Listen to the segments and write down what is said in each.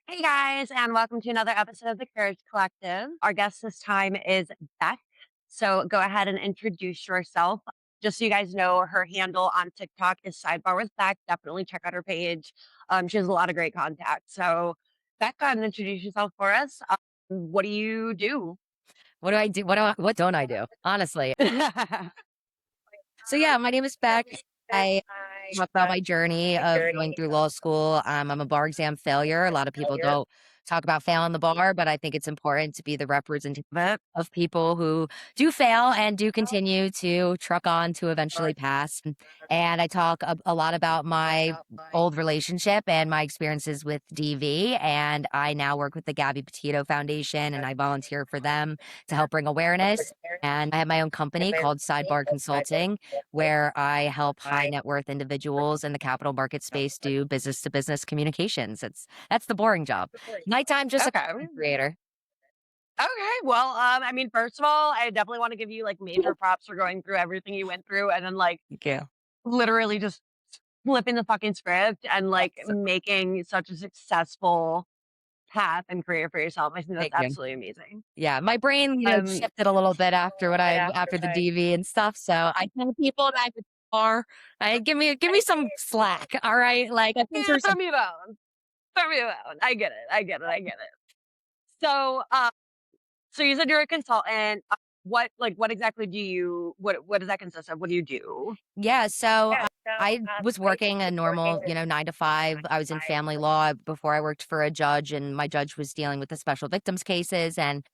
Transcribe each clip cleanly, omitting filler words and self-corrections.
Hey guys, and welcome to another episode of the Courage Collective. Our guest this time is Beck. So go ahead and introduce yourself. Just so you guys know, her handle on TikTok is Sidebar with Beck. Definitely check out her page. She has a lot of great contact. So, Beck, go ahead and introduce yourself for us. What do you do? What do I do? What don't I do? Honestly. So yeah, my name is Beck. I talk about my journey of going through law school. I'm a bar exam failure. A lot of people don't talk about failing the bar, but I think it's important to be the representative of people who do fail and do continue to truck on to eventually pass. And I talk a lot about my old relationship and my experiences with DV. And I now work with the Gabby Petito Foundation and I volunteer for them to help bring awareness. And I have my own company called Sidebar Consulting where I help high net worth individuals in the capital market space do business to business communications. That's the boring job. Nighttime, just a Okay. content creator. Okay. Well, I mean, first of all, I definitely want to give you like major props for going through everything you went through and then like Thank you. literally just flipping the fucking script and like Yes. making such a successful path and career for yourself. I think that's Thank you. absolutely amazing. Yeah, my brain, Um, shifted a little bit after the DV and stuff. So I tell people that it's far. Give me some slack. All right, like I've been yeah, through throw some. me a bone. Throw me a bone. I get it. I get it. I get it. So, so you said you're a consultant. What exactly do you, what does that consist of? What do you do? Yeah, so I was working a normal, 9 to 5. I was in family law before I worked for a judge, and my judge was dealing with the special victims cases. And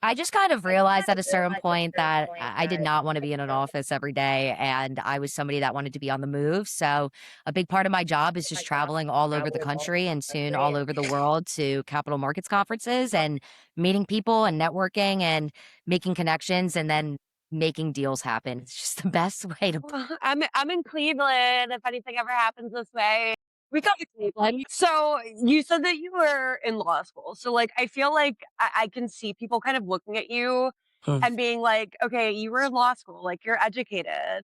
I just kind of realized at a certain point that I did not want to be in an office every day. And I was somebody that wanted to be on the move. So a big part of my job is just traveling all over the country and soon all over the world to capital markets conferences and meeting people and networking and making connections and then making deals happen. It's just the best way to. I'm in Cleveland. If anything ever happens this way. We got to Cleveland. So you said that you were in law school. So like I feel like I can see people kind of looking at you Hmm. and being like, okay, you were in law school, like you're educated.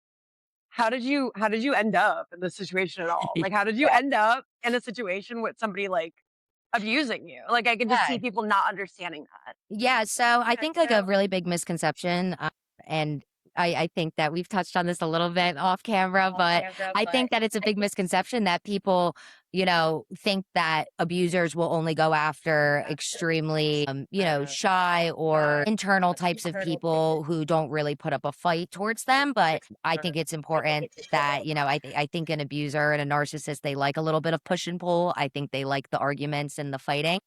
How did you end up in this situation at all? Like how did you end up in a situation with somebody like abusing you? Like I can just see Yeah. people not understanding that. Yeah, so I think like a really big misconception, and I think that we've touched on this a little bit off camera, but I think that it's a big misconception that people, think that abusers will only go after extremely, shy or internal types of people who don't really put up a fight towards them. But I think it's important that, I think an abuser and a narcissist, they like a little bit of push and pull. I think they like the arguments and the fighting.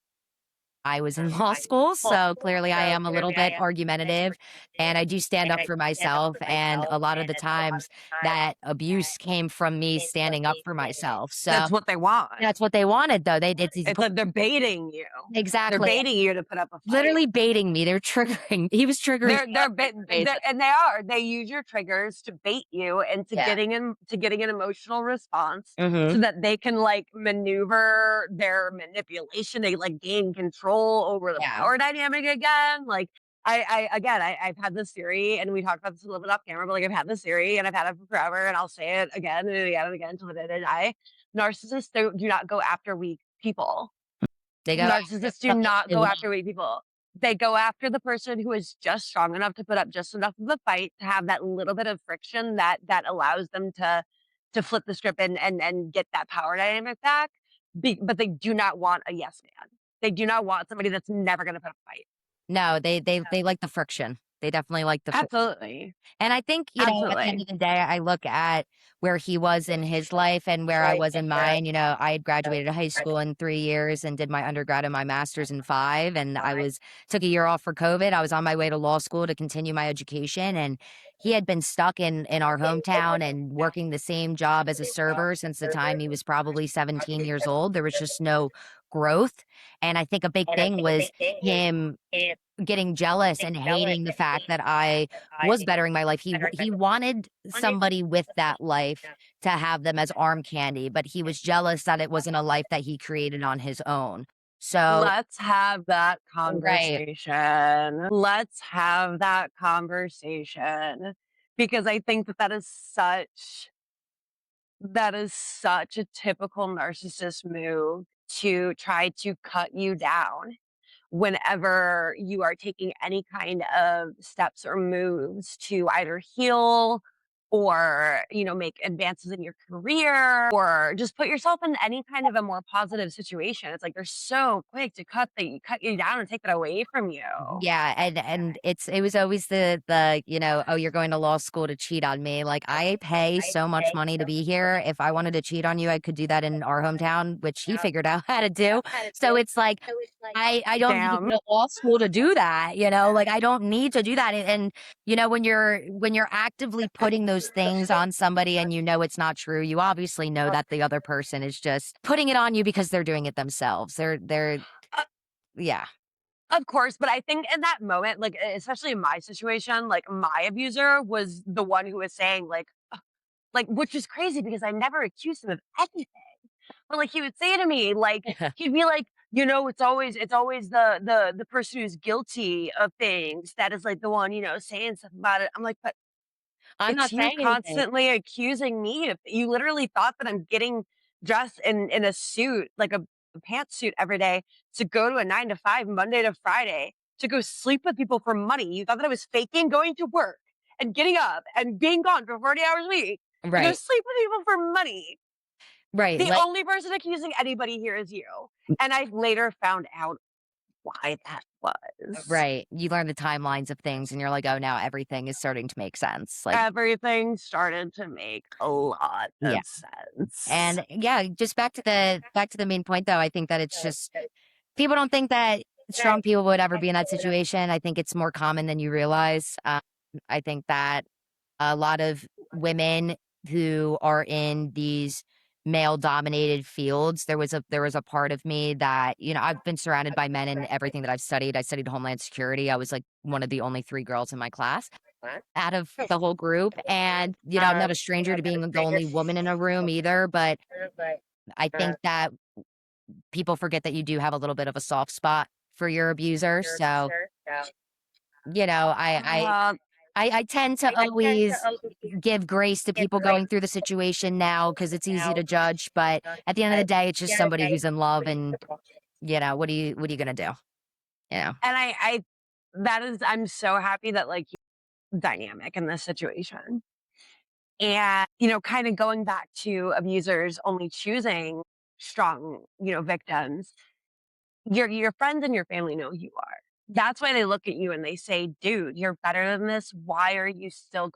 I was in law school, so clearly I am a little bit argumentative and I do stand up for myself. And a lot of the times that abuse came from me standing up for myself. So That's what they want. that's what they wanted, though. It's It's like they're baiting you. They're exactly baiting you to put up a fight. literally baiting me. They're triggering. He was triggering They're me on they're a bait regular basis. they're and they are. They use your triggers to bait you into Yeah. getting an emotional response Hmm. so that they can, like, maneuver their manipulation, they, like, gain control over the Yeah. power dynamic again, like, I've had this theory, and we talked about this a little bit off camera, but, like, I've had this theory, and I've had it for forever, and I'll say it again and again and again until the day I die. Narcissists do not go after weak people. They go after Narcissists do something not they go want. after weak people. They go after the person who is just strong enough to put up just enough of a fight to have that little bit of friction that allows them to flip the script and get that power dynamic back. But they do not want a yes man. They do not want somebody that's never going to put up a fight. No, they like the friction. They definitely like the friction. Absolutely, And I think, at the end absolutely. of the day, I look at where he was in his life and where I was in mine. I had graduated high school in 3 years and did my undergrad and my master's in five. And I was took a year off for COVID. I was on my way to law school to continue my education. And he had been stuck in our hometown and working the same job as a server since the time he was probably 17 years old. There was just no growth. And I think a big thing was him getting jealous and hating the fact that I was bettering my life. He wanted somebody with that life to have them as arm candy, but he was jealous that it wasn't a life that he created on his own. So, Let's have that right. conversation. Let's have that conversation because I think that that is such a typical narcissist move to try to cut you down whenever you are taking any kind of steps or moves to either heal or make advances in your career or just put yourself in any kind of a more positive situation. It's like they're so quick to cut you down and take that away from you. Yeah, and it was always the, "Oh, you're going to law school to cheat on me." Like, I pay so much money to be here. If I wanted to cheat on you, I could do that in our hometown, which he figured out how to do. So it's like, I don't need to go Damn. to law school to do that, like, I don't need to do that, when you're actively putting those things on somebody and it's not true, you obviously know that the other person is just putting it on you because they're doing it themselves. They're Uh, yeah. of course, but I think in that moment, like especially in my situation, like my abuser was the one who was saying like which is crazy because I never accused him of anything. But like he would say to me, like he'd be like, it's always the person who's guilty of things that is like the one, saying stuff about it. I'm like, but I'm it's not you saying anything. constantly accusing me of you literally thought that I'm getting dressed in a suit, like a pantsuit every day to go to a 9 to 5, Monday to Friday, to go sleep with people for money. You thought that I was faking going to work and getting up and being gone for 40 hours a week to go Right. sleep with people for money. Right, The like only person accusing anybody here is you. And I later found out why that was. right, you learn the timelines of things and you're like, "Oh, now everything is starting to make sense." Like, Everything started to make a lot yeah, of sense. and yeah, just back to the main point though, I think that it's just people don't think that strong people would ever be in that situation. I think it's more common than you realize. I think that a lot of women who are in these male dominated fields, there was a part of me that, I've been surrounded by men in everything that I've studied. I studied Homeland Security. I was like one of the only 3 girls in my class out of the whole group. And, I'm not a stranger to being the only woman in a room either, but I think that people forget that you do have a little bit of a soft spot for your abuser. So, Uh, I tend to always give grace to people going through the situation now because it's easy to judge, but at the end of the day, it's just somebody who's in love and, what are you gonna do? You know? and I'm so happy that like you're dynamic in this situation. And, kind of going back to abusers only choosing strong, victims, your friends and your family know who you are. That's why they look at you and they say, dude, you're better than this. Why are you still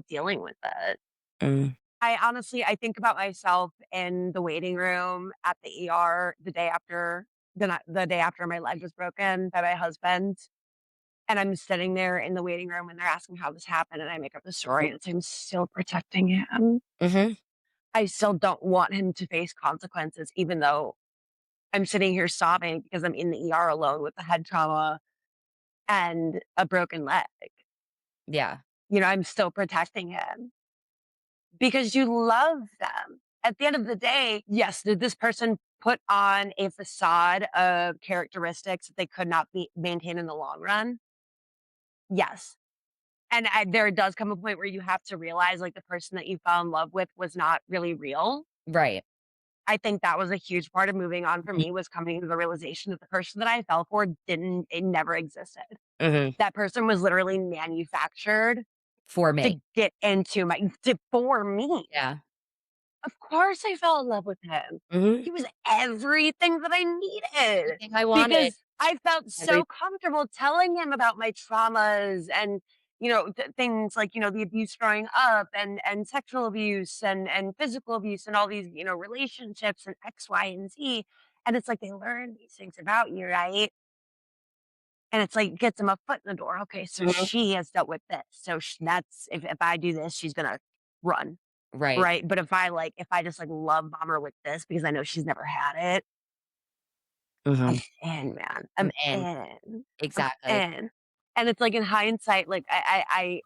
dealing with it? Mm, I think about myself in the waiting room at the ER the day after my leg was broken by my husband. And I'm sitting there in the waiting room and they're asking how this happened. And I make up the story and say, I'm still protecting him. mhm, I still don't want him to face consequences, even though I'm sitting here sobbing because I'm in the ER alone with the head trauma and a broken leg. yeah, I'm still protecting him because you love them. At the end of the day, yes, did this person put on a facade of characteristics that they could not be maintain in the long run? Yes. And there does come a point where you have to realize like the person that you fell in love with was not really real. right. I think that was a huge part of moving on for me was coming to the realization that the person that I fell for it never existed. Mhm, That person was literally manufactured for to me. get into for me. Yeah. Of course I fell in love with him. Mhm. He was everything that I needed Everything I wanted. because I felt Every so comfortable telling him about my traumas and things like the abuse growing up and sexual abuse and physical abuse and all these relationships and X, Y, and Z. And it's like they learn these things about you, right? And it's like gets them a foot in the door. Okay, so Mhm. she has dealt with this. So that's if I do this, she's gonna run. Right. Right, but if I just, like, love bomb her with this because I know she's never had it, I'm Mhm. in, man. I'm I'm in. in. I'm Exactly. in. And it's like in hindsight, like, I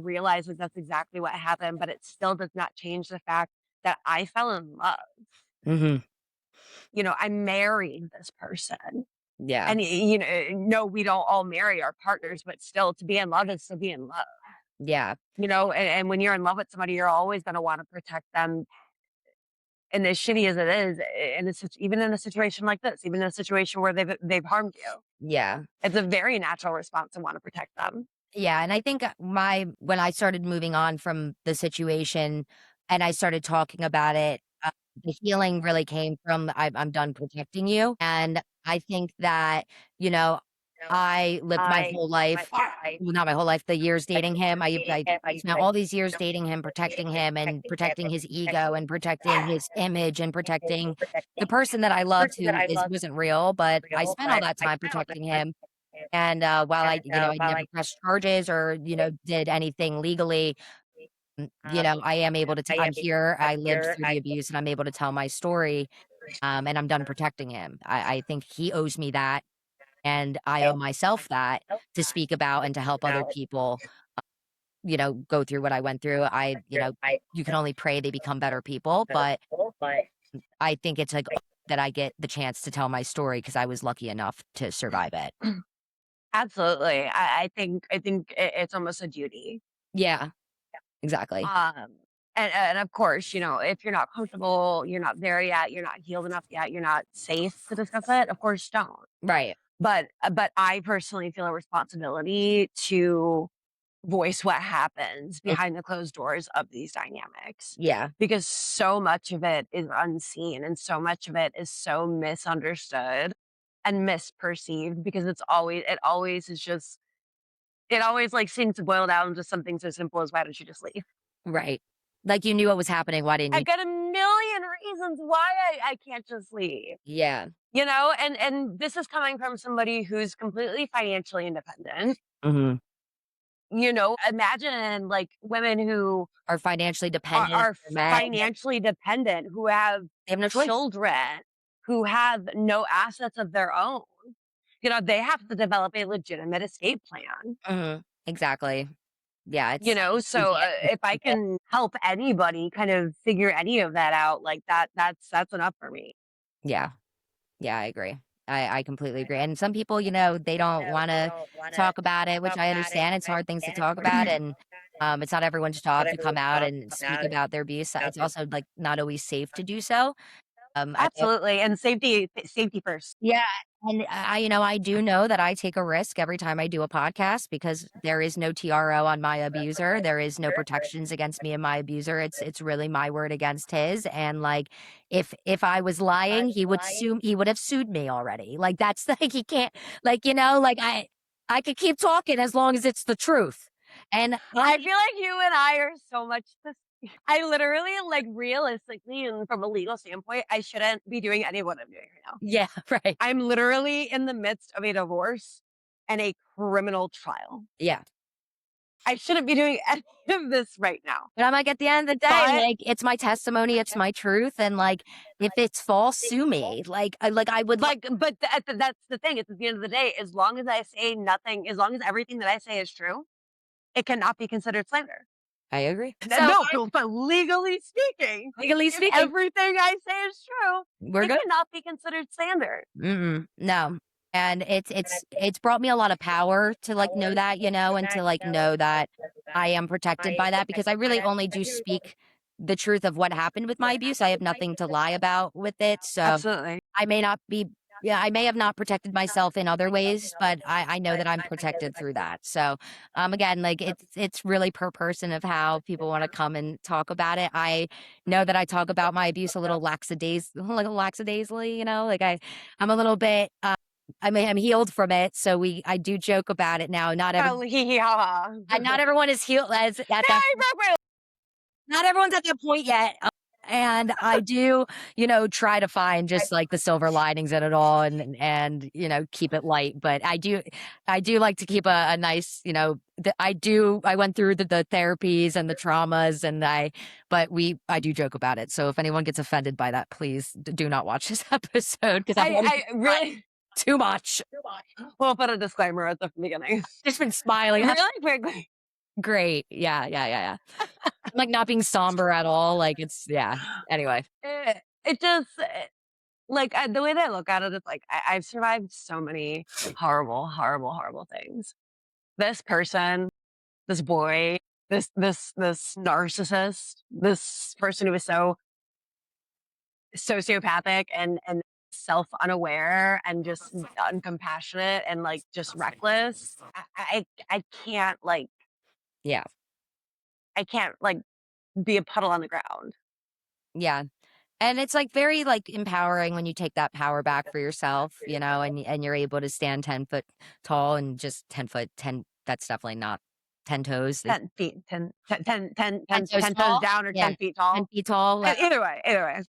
realize, like, that's exactly what happened, but it still does not change the fact that I fell in love. Mhm. I married this person. Yeah. And, no, we don't all marry our partners, but still to be in love is to be in love, Yeah. and when you're in love with somebody, you're always gonna wanna protect them And as shitty as it is, even in a situation like this, even in a situation where they've harmed you, Yeah. it's a very natural response to want to protect them. Yeah, and I think when I started moving on from the situation and I started talking about it, the healing really came from I'm done protecting you. And I think that, you know, I lived my whole life, well, not my whole life, the years dating him. I spent all these years dating him, protecting him and protecting his ego and protecting his image and protecting the person that I loved who wasn't real, but I spent all that time protecting him. And, while I never pressed charges or, did anything legally, I am able to I'm here, I lived through the abuse, and I'm able to tell my story, and I'm done protecting him. I think he owes me that, and I owe myself that to speak about and to help other people, go through what I went through. You can only pray they become better people, but I think it's, like, that I get the chance to tell my story because I was lucky enough to survive it. Absolutely. I think it's almost a duty. Yeah, exactly. Um, and of course, if you're not comfortable, you're not there yet, you're not healed enough yet, you're not safe to discuss it, of course don't. Right. But I personally feel a responsibility to voice what happens Mm, behind the closed doors of these dynamics, yeah. because so much of it is unseen and so much of it is so misunderstood and misperceived, because it always like seems to boil down to something so simple as, why don't you just leave? Right. Like, you knew what was happening, why didn't you? I've got a million reasons why I can't just leave. Yeah. And this is coming from somebody who's completely financially independent. Mhm. Imagine like women who Are financially are, dependent are on their men. financially dependent, who have They have no choice. children, who have no assets of their own. They have to develop a legitimate escape plan. Mhm. Exactly. Yeah, it's So if I can help anybody kind of figure any of that out, like that's enough for me. yeah. Yeah, I agree. I completely agree, and some people, they don't wanna talk about it, which I understand. It's hard things to talk about, and, it's not everyone's job to come out and speak about their abuse. It's also, like, not always safe to do so. I Absolutely, and safety first. Yeah, and I do know that I take a risk every time I do a podcast because there is no TRO on my abuser. There is no protections against me and my abuser. It's really my word against his. And like, if I was lying, he would have sued me already. Like that's like he can't like I could keep talking as long as it's the truth. And I feel like you and I are so much the I literally, like, realistically and from a legal standpoint, I shouldn't be doing any of what I'm doing right now. yeah, right. I'm literally in the midst of a divorce and a criminal trial. Yeah. I shouldn't be doing any of this right now. But I'm like, at the end of the day, But like, it's my testimony, it's my truth, and, like, if it's false, sue me. I would that's the thing. It's at the end of the day, as long as I say nothing, as long as everything that I say is true, it cannot be considered slander. I agree. So, No, but legally speaking, legally if speaking, everything I say is true, we're it good. cannot be considered slander. Mm-mm, no. And it's brought me a lot of power to, like, know that, and to, like, know that I am protected by that because I really only do speak the truth of what happened with my abuse. I have nothing to lie about with it, so Absolutely. I may not be yeah, I may have not protected myself in other ways, but I know that I'm protected through that. So, again, like it's really per person of how people want to come and talk about it. I know that I talk about my abuse a little lackadaisically, like I'm a little bit. I'm healed from it, so I do joke about it now. Oh, hee hee ha ha. Not everyone is healed as at that not everyone's at that point yet. And I do, try to find just like the silver linings in it all and keep it light. But I do like to keep a nice, I went through the therapies and the traumas I do joke about it. So if anyone gets offended by that, please do not watch this episode because I really too much. we'll put a disclaimer at the beginning. Just been smiling. Really quickly. Great. Yeah, yeah, yeah, yeah. I'm like not being somber at all. Like it's yeah. Anyway. It just like the way that I look at it is like I've survived so many horrible, horrible, horrible things. This person, this boy, this narcissist, this person who was so sociopathic and self unaware and just uncompassionate and like just reckless. I can't like Yeah. I can't like be a puddle on the ground. Yeah. And it's like very like empowering when you take that power back for yourself, and you're able to stand 10 foot tall and just 10 foot, 10, that's definitely not 10 toes. 10 feet, 10 toes 10 toes tall. down or Yeah. 10 feet 10 tall. feet tall. Either way.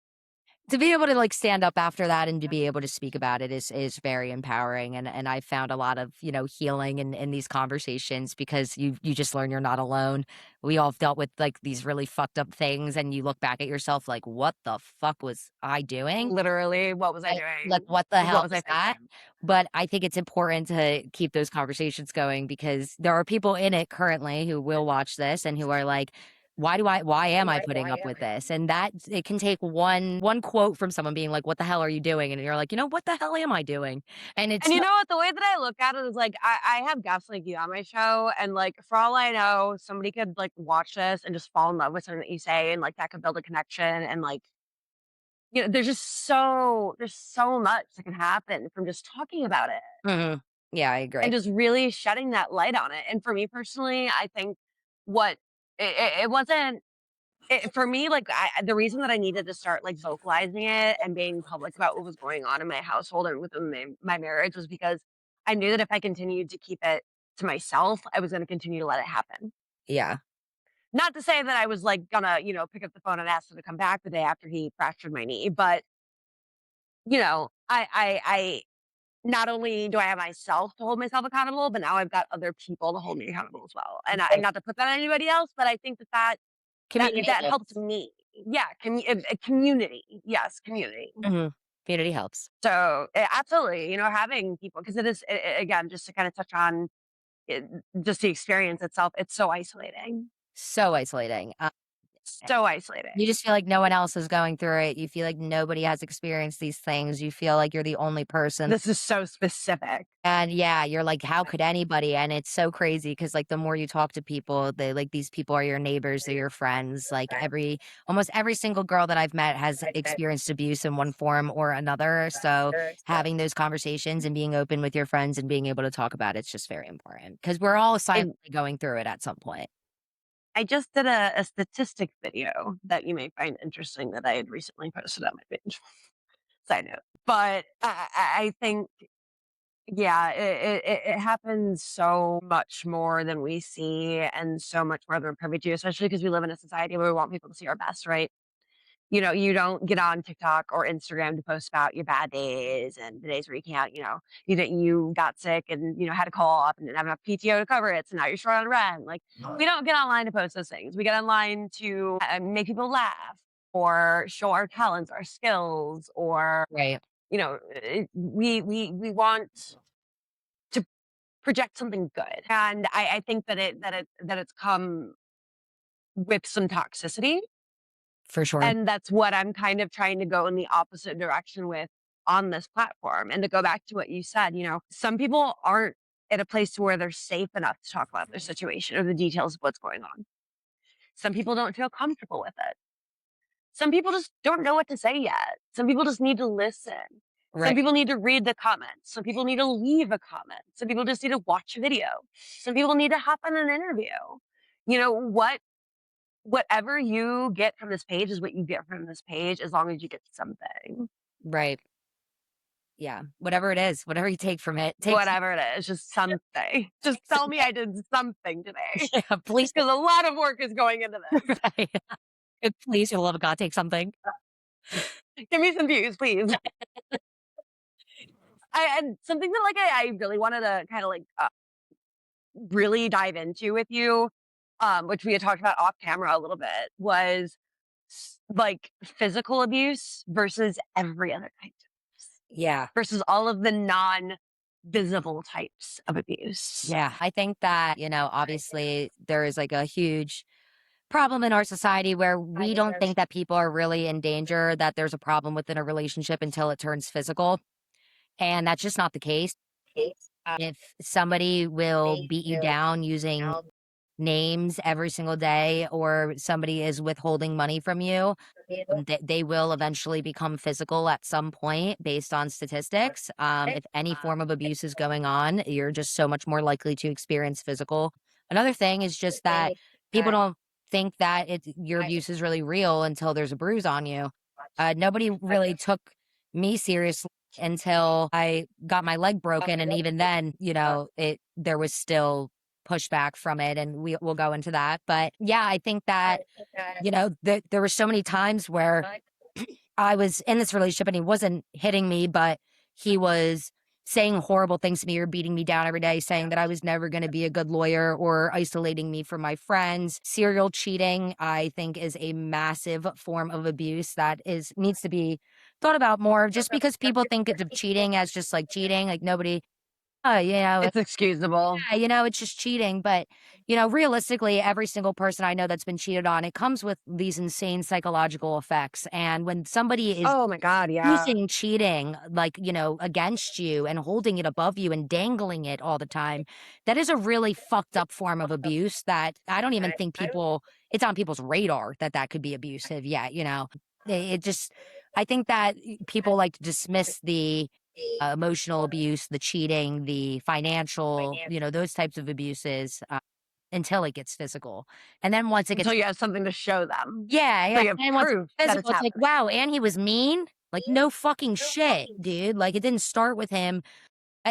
To be able to like stand up after that and to be able to speak about it is very empowering, and I found a lot of healing in these conversations, because you just learn you're not alone. We all dealt with like these really fucked up things, and you look back at yourself like, what the fuck was I doing? Literally, what was I Like, doing? what the What hell was I was that? thinking? But I think it's important to keep those conversations going, because there are people in it currently who will watch this and who are like, why am I putting up with this? And that it can take one quote from someone being like, what the hell are you doing? And you're like, what the hell am I doing? And it's And you not know what? The way that I look at it is like I have guests like you on my show, and like for all I know, somebody could like watch this and just fall in love with something that you say, and like that could build a connection, and like there's so much that can happen from just talking about it Mhm. Yeah, I and agree. just really shedding that light on it. And for me personally, I think what it wasn't for me, like the reason that I needed to start like vocalizing it and being public about what was going on in my household and within my marriage was because I knew that if I continued to keep it to myself, I was going to continue to let it happen. Yeah. Not to say that I was like gonna, pick up the phone and ask him to come back the day after he fractured my knee, but I not only do I have myself to hold myself accountable, but now I've got other people to hold me accountable as well. And Right. not to put that on anybody else, but I think Community that helped helps. me. Yeah, a community. Yes, community. Mhm. Community helps. So, absolutely, having people because it is again, just to kind of touch on it, just the experience itself, it's so isolating. So isolating. So You isolating. just feel like no one else is going through it. You feel like nobody has experienced these things. You feel like you're the only person. This is so specific. And yeah, you're like, how could anybody? And it's so crazy because like the more you talk to people, they like these people are your neighbors, they're your friends. Like almost every single girl that I've met has experienced abuse in one form or another. So having those conversations and being open with your friends and being able to talk about it's just very important, because we're all And silently going through it at some point. I just did a statistic video that you may find interesting that I had recently posted on my page. Side note, but I think yeah, it happens so much more than we see, and so much more than we're privy to, especially because we live in a society where we want people to see our best, right? You don't get on TikTok or Instagram to post about your bad days and the days where you can't, you got sick and had a cough and didn't have enough PTO to cover it, so now you're short on rent. Like we don't get online to post those things. We get online to make people laugh or show our talents, our skills, or Right. we want to project something good. And I think that it's come with some toxicity. For sure. And that's what I'm kind of trying to go in the opposite direction with on this platform. And to go back to what you said, some people aren't at a place where they're safe enough to talk about their situation or the details of what's going on. Some people don't feel comfortable with it. Some people just don't know what to say yet. Some people just need to listen. Some Right. people need to read the comments. Some people need to leave a comment. Some people just need to watch a video. Some people need to hop on an interview. Whatever you get from this page is what you get from this page as long as you get something. Right. Yeah. Whatever it is, whatever you take from it, take Whatever it is, just something. Just tell me I did something today. yeah, please. Because a lot of work is going into this. Right. Please, for the love of God, take something. Give me some views, please. And something that like I really wanted to kind of like really dive into with you, which we had talked about off camera a little bit, was like physical abuse versus every other type of abuse, Yeah. versus all of the non-visible types of abuse. Yeah. I think that, obviously there is like a huge problem in our society where we don't think that people are really in danger, that there's a problem within a relationship until it turns physical. And that's just not the case. If somebody will beat you down using names every single day or somebody is withholding money from you, they will eventually become physical at some point based on statistics. If any form of abuse is going on, you're just so much more likely to experience physical. Another thing is just that people don't think that your abuse is really real until there's a bruise on you. Nobody really took me seriously until I got my leg broken, and even then, there was still pushback from it, and we'll go into that. But yeah, I think that there were so many times where I was in this relationship and he wasn't hitting me, but he was saying horrible things to me or beating me down every day, saying that I was never going to be a good lawyer or isolating me from my friends. Serial cheating, I think, is a massive form of abuse that needs to be thought about more, just because people think of cheating as just like cheating, like nobody, It's excusable. yeah, it's just cheating. But, realistically, every single person I know that's been cheated on, it comes with these insane psychological effects. And when somebody is Oh my God, yeah. using cheating, like, against you and holding it above you and dangling it all the time, that is a really fucked up form of abuse that I don't even think it's on people's radar that that could be abusive yet. It just, I think that people like to dismiss the emotional abuse, the cheating, the financial, those types of abuses until it gets physical. And then once it gets, Until you have something to show them. yeah, So yeah. you have And once it's proof that it's physical, it's like, happening. wow, and he was mean. Like, no fucking shit, dude. Like, it didn't start with him.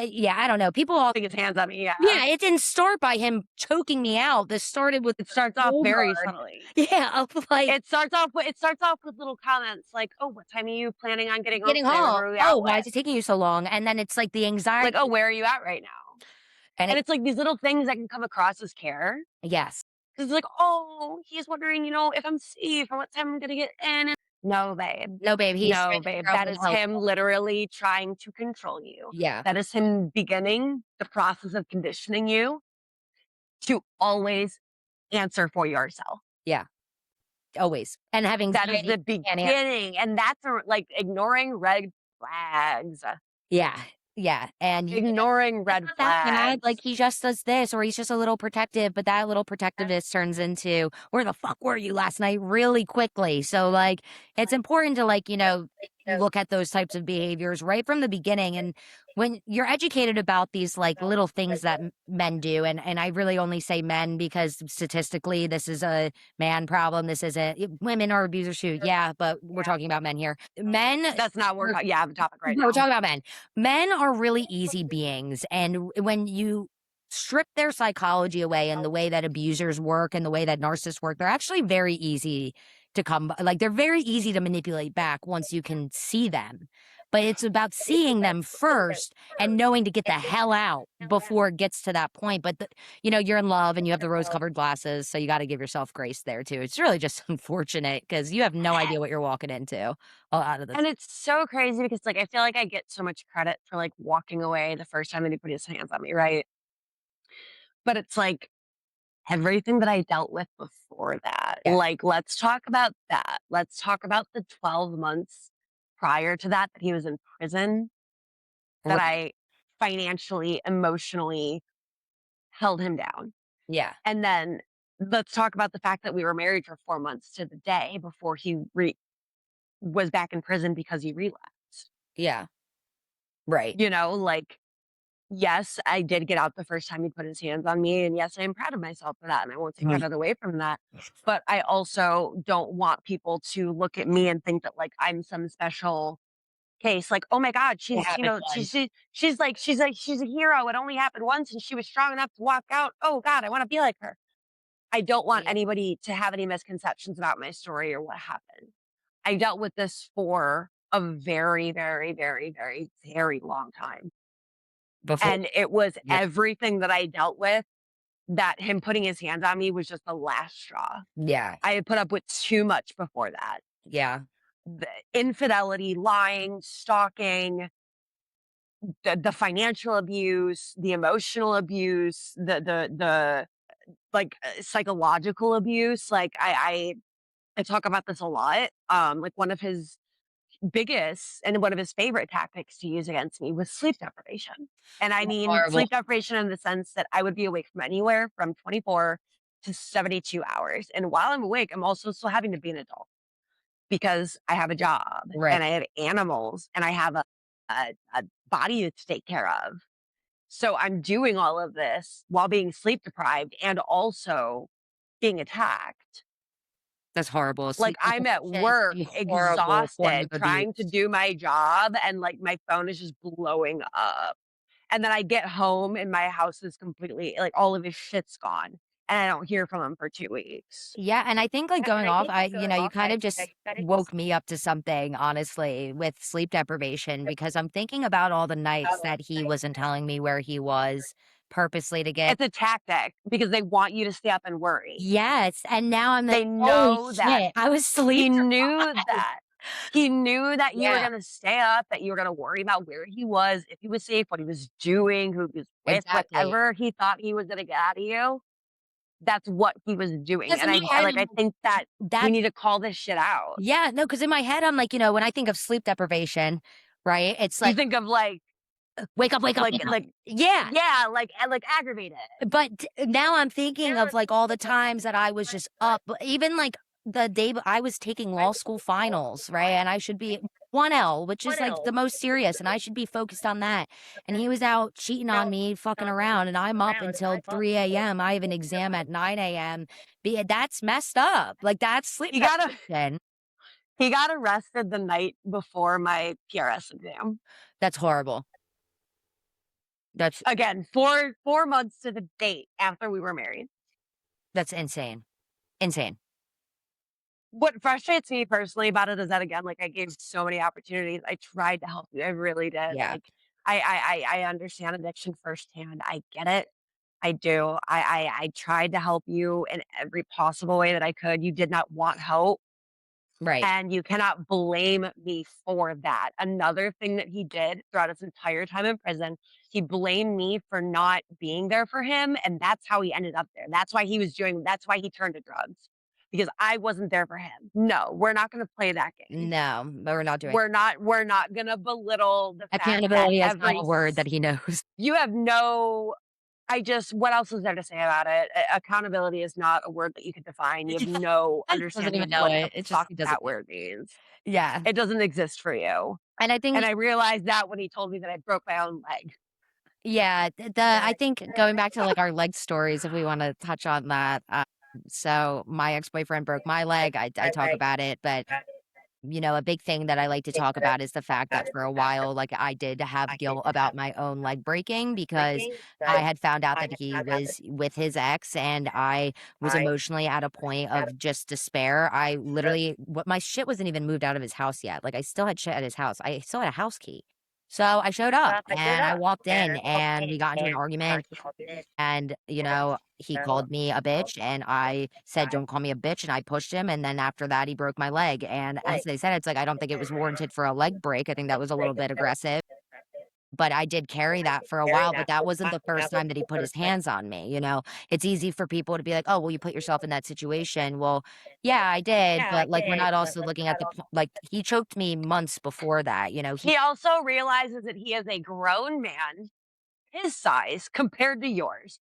Yeah, I don't know. People all, Putting his hands on me, yeah. yeah, it didn't start by him choking me out. This started with It starts off cold very guard. subtly. Yeah, of like It starts off with little comments like, "Oh, what time are you planning on getting home getting today? Where home. are we Oh, out why with?" is it taking you so long? And then it's like the Like, anxiety "Oh, where are you at right now?" and And it, it's like these little things that can come across as care. yes. 'Cause it's like, "Oh, he's wondering, if I'm safe or what time I'm gonna get in." No, babe. No, babe, he's No, straight babe. girls That in is hell. him literally trying to control you. Yeah. That is him beginning the process of conditioning you to always answer for yourself. Yeah. Always. And having That is anxiety, the and yeah, beginning, and that's like ignoring red flags. yeah, yeah, and Ignoring it's red not that bad, like, flags. he just does this, or he's just a little protective, but that little protectiveness turns into, "Where the fuck were you last night?" really quickly. So, like, it's important to, like, look at those types of behaviors right from the beginning, and when you're educated about these, like, little things that men do, and I really only say men because statistically, this is a man problem, this isn't women are abusers too, yeah, but we're talking about men here. Men That's not are yeah, the topic right no, we're now. talking about men. Men are really easy beings, and when you strip their psychology away and the way that abusers work and the way that narcissists work, they're actually very easy to come like, they're very easy to manipulate back once you can see them. But it's about seeing them first and knowing to get the hell out before it gets to that point. But, you're in love and you have the rose-colored glasses, so you gotta give yourself grace there too. It's really just unfortunate because you have no idea what you're walking into a lot of the. And it's so crazy because, like, I feel like I get so much credit for, like, walking away the first time that he put his hands on me, right? But it's like everything that I dealt with before that. Yeah. Like, let's talk about that. Let's talk about the 12 months prior to that that he was in prison, that Right. I financially, emotionally held him down. Yeah. And then let's talk about the fact that we were married for 4 months to the day before he was back in prison because he relapsed. Yeah. Right. Like, yes, I did get out the first time he put his hands on me, and yes, I am proud of myself for that, and I won't take Mhm. credit away from that. But I also don't want people to look at me and think that like I'm some special case. Like, oh my God, It she's happened once. she's a hero. It only happened once, and she was strong enough to walk out. Oh God, I want to be like her. I don't want Yeah. anybody to have any misconceptions about my story or what happened. I dealt with this for a very, very, very, very, very long time. Before. And it was Yeah. everything that I dealt with that him putting his hands on me was just the last straw. Yeah. I had put up with too much before that. Yeah. The infidelity, lying, stalking, the financial abuse, the emotional abuse, the like psychological abuse. Like I talk about this a lot. Like one of his biggest and one of his favorite tactics to use against me was sleep deprivation. And I That's mean horrible. sleep deprivation in the sense that I would be awake from anywhere from 24 to 72 hours. And while I'm awake, I'm also still having to be an adult because I have a job Right. and I have animals and I have a body to take care of. So I'm doing all of this while being sleep deprived and also being attacked. That's horrible. Like, Sleep I'm at deprivation is work a horrible form of exhausted trying to abuse. do my job, and, like, my phone is just blowing up. And then I get home and my house is completely like, all of his shit's gone, and I don't hear from him for 2 weeks. Yeah, and I think, like, going off, you kind of just woke me up to something, honestly, with sleep deprivation, because I'm thinking about all the nights that he wasn't telling me where he was purposely to get. It's a tactic because they want you to stay up and worry. Yes, and now I'm like, They "Holy know that shit, I was he sleep knew deprived." that. He knew that you were Yeah, gonna stay up, that you were gonna worry about where he was, if he was safe, what he was doing, who he was with, exactly. whatever he thought he was gonna get out of you. That's what he was doing, Because and in my I head, like, I'm I like, think that we that need to call this shit out. yeah, no, because in my head, I'm like, when I think of sleep deprivation, right, it's You like, think of, "Wake up, wake up, wake up." like Yeah. yeah, like, aggravated. But now I'm thinking of, like, all the times that I was just up, even, like, the day I was taking law school finals, right, and I should be 1L, which is, like, the most serious, and I should be focused on that, and he was out cheating on me, fucking around, and I'm up until 3 AM. I have an exam at 9 AM. Be that's messed up, like, that's sleep He got a deprivation. he got arrested the night before my PRS exam. That's horrible. That's Again, 4 months to the date after we were married. that's insane. Insane. What frustrates me personally about it is that, again, like, I gave so many opportunities. I tried to help you. I really did. Yeah. Like, I understand addiction firsthand. I get it. I do. I tried to help you in every possible way that I could. You did not want help, Right. and you cannot blame me for that. Another thing that he did throughout his entire time in prison, he blamed me for not being there for him, and that's how he ended up there. That's why he turned to drugs, because I wasn't there for him. No, we're not gonna play that game. No, but we're not doing We're not gonna belittle the fact that accountability is not a word that he knows. you have no I just what else is there to say about it? Accountability is not a word that you could define. You have no He doesn't understanding even of know what the it. It's just fuck he doesn't that know. word means. Yeah, It doesn't exist for you. and I think And I realized that when he told me that I broke my own leg. yeah, I think going back to, like, our leg stories, if we wanna touch on that, so my ex-boyfriend broke my leg, I talk about it, but, a big thing that I like to talk about is the fact that for a while, like, I did have guilt about my own leg breaking because I had found out that he was with his ex, and I was emotionally at a point of just despair. I literally what my shit wasn't even moved out of his house yet, like, I still had shit at his house. I still had a house key. So I showed up, and I walked in, and we got into an argument, and, he called me a bitch, and I said, "Don't call me a bitch," and I pushed him, and then after that, he broke my leg, and as they said, it's like, I don't think it was warranted for a leg break. I think that was a little bit aggressive, but I did carry that for a while, but that wasn't the first time that he put his hands on me? It's easy for people to be like, "Oh, well, you put yourself in that situation." Well, yeah, I did, but, like, we're not also looking at like, he choked me months before that. He He also realizes that he is a grown man, his size, compared to yours.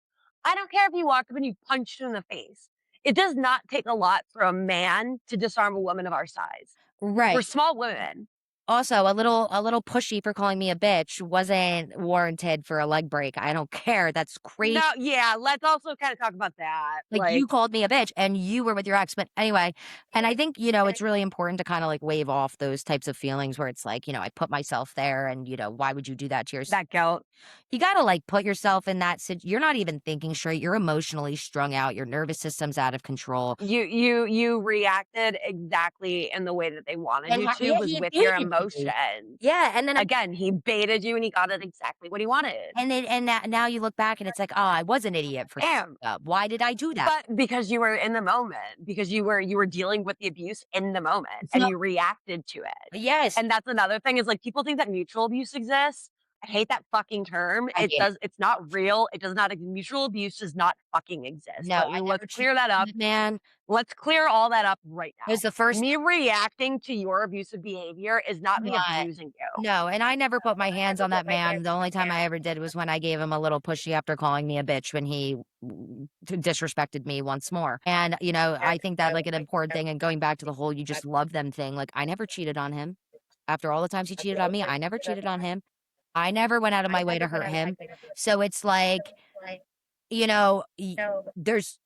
I don't care if you walked up and you punched him in the face. It does not take a lot for a man to disarm a woman of our size. We're right. small women. Also, a little pushy for calling me a bitch wasn't warranted for a leg break. I don't care. That's crazy. No, yeah, let's also kind of talk about that. Like, you called me a bitch and you were with your ex. But anyway, and I think, it's really important to kind of like wave off those types of feelings where it's like, I put myself there and, why would you do that to yourself? that guilt. You got to like put yourself in that you're not even thinking straight. You're emotionally strung out. Your nervous system's out of control. You reacted exactly in the way that they wanted And you to, yeah, was he with your baited me. emotions. Yeah. And then Again, he baited you and he got it exactly what he wanted. now you look back and it's like, oh, I was an idiot for Damn. up. Why did I do that? But because you were in the moment, because you were dealing with the abuse in the moment It's and not you reacted to it. yes. And that's another thing is like people think that mutual abuse exists. I hate that fucking term. I hate it. It's not real. It does not, mutual abuse does not fucking exist. No, I Let's never cheated clear that on up. that man. Let's clear all that up right It was now. the first Me reacting to your abusive behavior is not me not abusing you. no, and I never put my hands on that man. The only time I ever did was when I gave him a little pushy after calling me a bitch when he disrespected me once more. And, I think that like an important thing and going back to the whole you just love them thing, like I never cheated on him. After all the times he cheated on me, I never cheated on him. I never went out of my way to hurt him. So it's like, you know, y- there's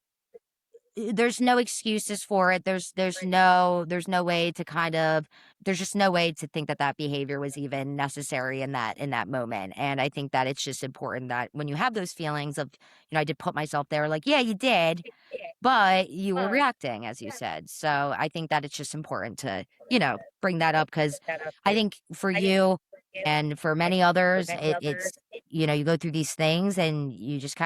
there's no excuses for it. There's no way to kind of there's just no way to think that that behavior was even necessary in that moment. And I think that it's just important that when you have those feelings of, I did put myself there, like, yeah, you did, but you were reacting, as you said. So I think that it's just important to, bring that up because I think for you and for many others, it's, you go through these things and you just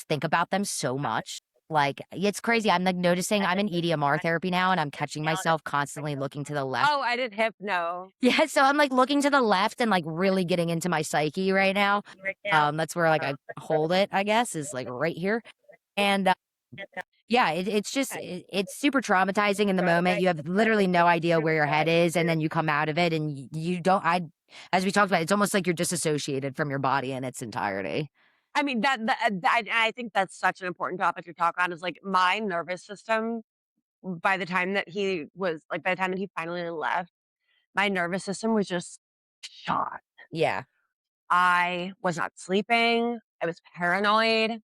think about them so much. Like, it's crazy. I'm like noticing I'm in EDMR therapy now and I'm catching myself constantly looking to the left. Oh, I did hypno. Yeah, so I'm like looking to the left and like really getting into my psyche right now. That's where like I hold it, I guess, is like right here. And yeah, it's super traumatizing in the moment. You have literally no idea where your head is, and then you come out of it and you don't as we talked about, it's almost like you're disassociated from your body in its entirety. I mean, I think that's such an important topic to talk on is like my nervous system by the time that he finally left, my nervous system was just shot. Yeah. I was not sleeping. I was paranoid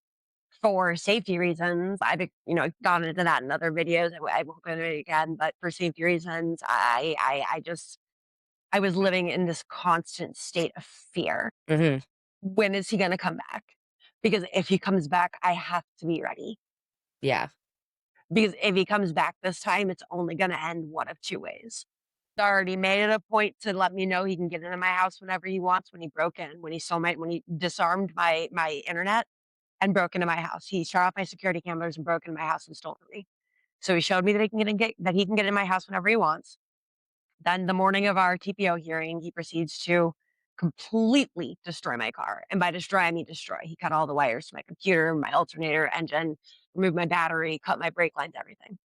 for safety reasons. Gone into that in other videos. I won't go into it again, but for safety reasons, I was living in this constant state of fear. Hmm. When is he going to come back? Because if he comes back, I have to be ready. Yeah. Because if he comes back this time, it's only going to end one of two ways. He's already made it a point to let me know he can get into my house whenever he wants. When he disarmed my internet and broke into my house, he shut off my security cameras and broke into my house and stole from me. So he showed me that he can get in my house whenever he wants. Then the morning of our TPO hearing, he proceeds to completely destroy my car. And by destroy, I mean destroy. He cut all the wires to my computer, my alternator, engine, removed my battery, cut my brake lines, everything.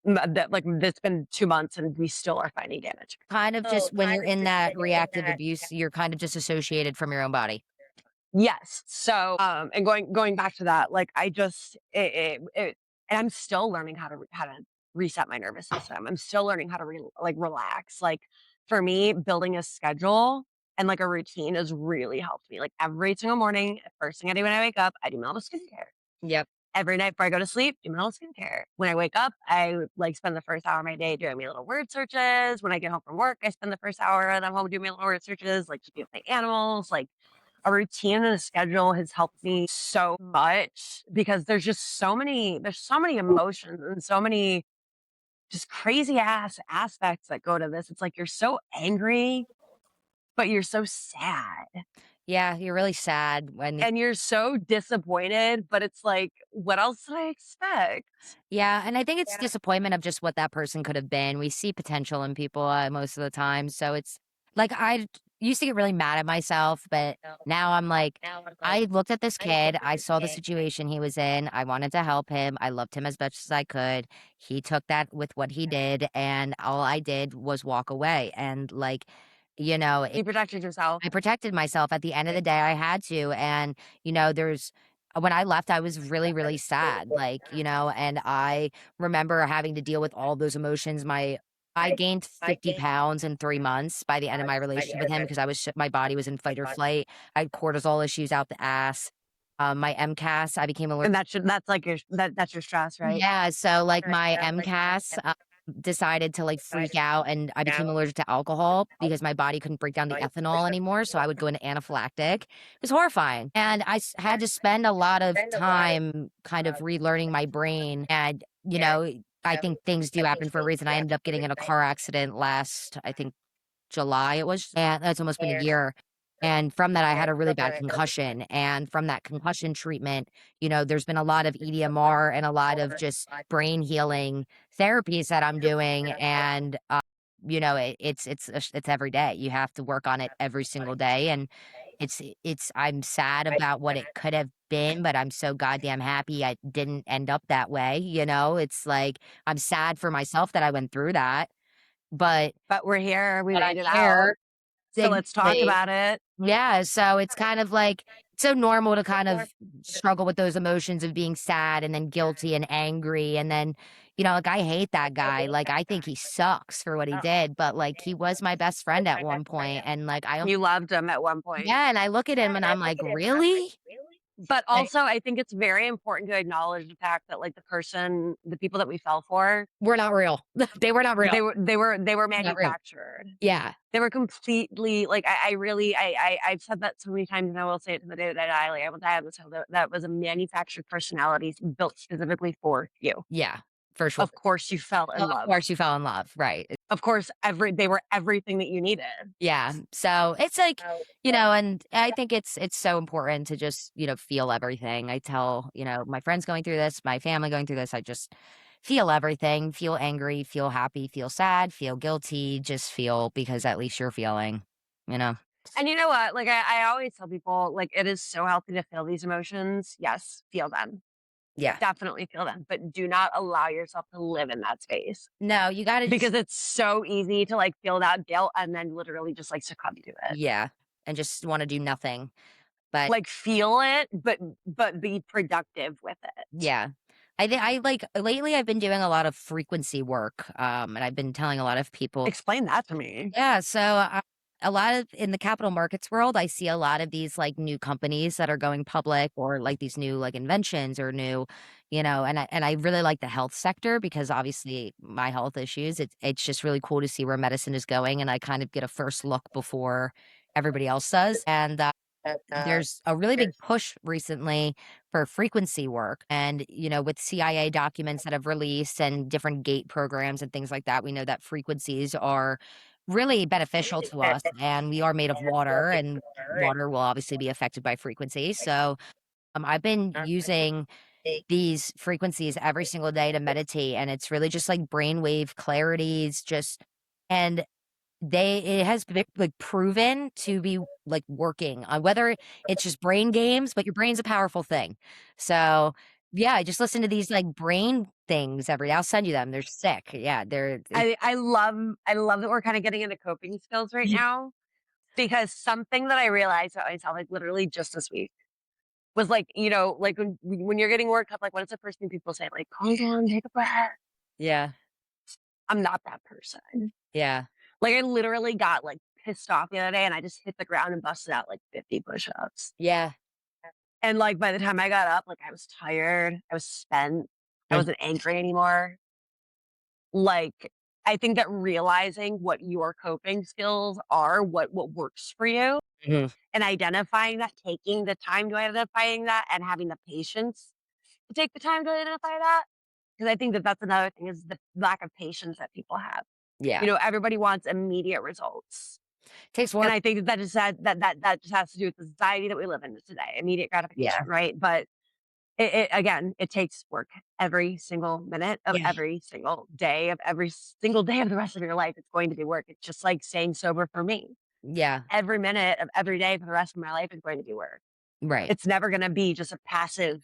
It's been 2 months and we still are finding damage. Kind of just when you're in that reactive abuse, you're kind of disassociated from your own body. Yes. So, and going back to that, like I just and I'm still learning how to reset my nervous system. I'm still learning how to relax. Like for me, building a schedule and like a routine has really helped me. Like every single morning, first thing I do when I wake up, I do my little skincare. Yep. Every night before I go to sleep, do my little skincare. When I wake up, I like spend the first hour of my day doing my little word searches. When I get home from work, I spend the first hour and I'm home doing my little word searches, like keeping up with my animals, like a routine and a schedule has helped me so much because there's so many emotions and so many just crazy ass aspects that go to this. It's like you're so angry, but you're so sad Yeah, you're really sad when and you're so disappointed, but it's like, what else did I expect? yeah, and I think it's disappointment of just what that person could have been. We see potential in people most of the time, so it's like I used to get really mad at myself, but now I'm like, I looked at this kid, I saw the situation he was in, I wanted to help him, I loved him as much as I could. He took that with what he did, and all I did was walk away, and like, You protected yourself. I protected myself. At the end of the day, I had to. And, there's when I left, I was really, really sad. Like, and I remember having to deal with all those emotions. I gained 50 pounds in 3 months by the end of my relationship with him because my body was in fight or flight. I had cortisol issues out the ass. My MCAS, I became allergic. And that's your stress, right? Yeah, so, like, my MCAS, decided to, like, freak out, and I became allergic to alcohol because my body couldn't break down the ethanol anymore, so I would go into anaphylactic. It was horrifying, and I had to spend a lot of time kind of relearning my brain, and, I think things do happen for a reason. I ended up getting in a car accident last, I think, July it was, and that's almost been a year. And from that, I had a really bad concussion. And from that concussion treatment, there's been a lot of EDMR and a lot of just brain healing therapies that I'm doing. And it's every day. You have to work on it every single day, and I'm sad about what it could have been, but I'm so goddamn happy I didn't end up that way, you know? It's like, I'm sad for myself that I went through that, but But we're here, we I'm made it out. here. So let's talk Exactly. about it. Yeah, so it's kind of like it's so normal to kind of struggle with those emotions of being sad and then guilty and angry and then, like, I hate that guy, like, I think he sucks for what he did, but, like, he was my best friend at one point, and, like, You loved him at one point. yeah, and I look at him and I'm like, "Really?" But Like, also, I think it's very important to acknowledge the fact that, like, the people that we fell for, we're not real. They were not real. they were Not real. manufactured. Yeah, They were completely like, I really I've said that so many times, and I will say it to the day that I die, like, I will die on this hill, that was a manufactured personalities built specifically for you. yeah, for sure. Of course, you fell in Of love. course you fell in love, right. Of course, they were everything that you needed. Yeah. So it's like, and I think it's so important to just, feel everything. I tell, my friends going through this, my family going through this, I just feel everything, feel angry, feel happy, feel sad, feel guilty, just feel because at least you're feeling, you know? And you know what? Like, I always tell people, like, it is so healthy to feel these emotions. Yes, feel them. Yeah. Definitely feel them, but do not allow yourself to live in that space No, you got to just, because it's so easy to, like, feel that guilt and then literally just, like, succumb to it. yeah. And just want to do nothing. But Like, feel it, but be productive with it. yeah. I like lately I've been doing a lot of frequency work. And I've been telling a lot of people. Explain that to me. Yeah, so, a lot of in the capital markets world, I see a lot of these, like, new companies that are going public or, like, these new, like, inventions or new, and I really like the health sector because obviously my health issues, it's just really cool to see where medicine is going, and I kind of get a first look before everybody else does, and, there's a really big push recently for frequency work. And, with CIA documents that have released and different gate programs and things like that, we know that frequencies are really beneficial to us. And we are made of water, and water will obviously be affected by frequencies. So I've been using these frequencies every single day to meditate. And it's really just like brainwave clarities, and it has been, like, proven to be, like, working on whether it's just brain games, but your brain's a powerful thing. So, yeah, I just listen to these, like, brain things every day. I'll send you them. They're sick. Yeah, they're it I love that we're kinda getting into coping skills right now because something that I realized about myself, like, literally just this week was, like, like, when you're getting worked up, like, what is the first thing people say? Like, "Calm down, take a breath." Yeah, I'm not that person. yeah, Like, I literally got, like, pissed off the other day, and I just hit the ground and busted out, like, 50 push-ups. yeah. And, like, by the time I got up, like, I was tired, I was spent, I Mm, wasn't angry anymore. Like, I think that realizing what your coping skills are, what works for you, mhm. and identifying that, taking the time to identifying that, and having the patience to take the time to identify that, because I think that that's another thing is the lack of patience that people have. Yeah. Everybody wants immediate results. Takes And work. I think that just that just has to do with the society that we live in today, immediate Yeah, gratification, right? But it again, it takes work every single minute of yeah, every single day of every single day of the rest of your life. It's going to be work. It's just like staying sober for me. yeah. Every minute of every day for the rest of my life is going to be work. Right, It's never going to be just a passive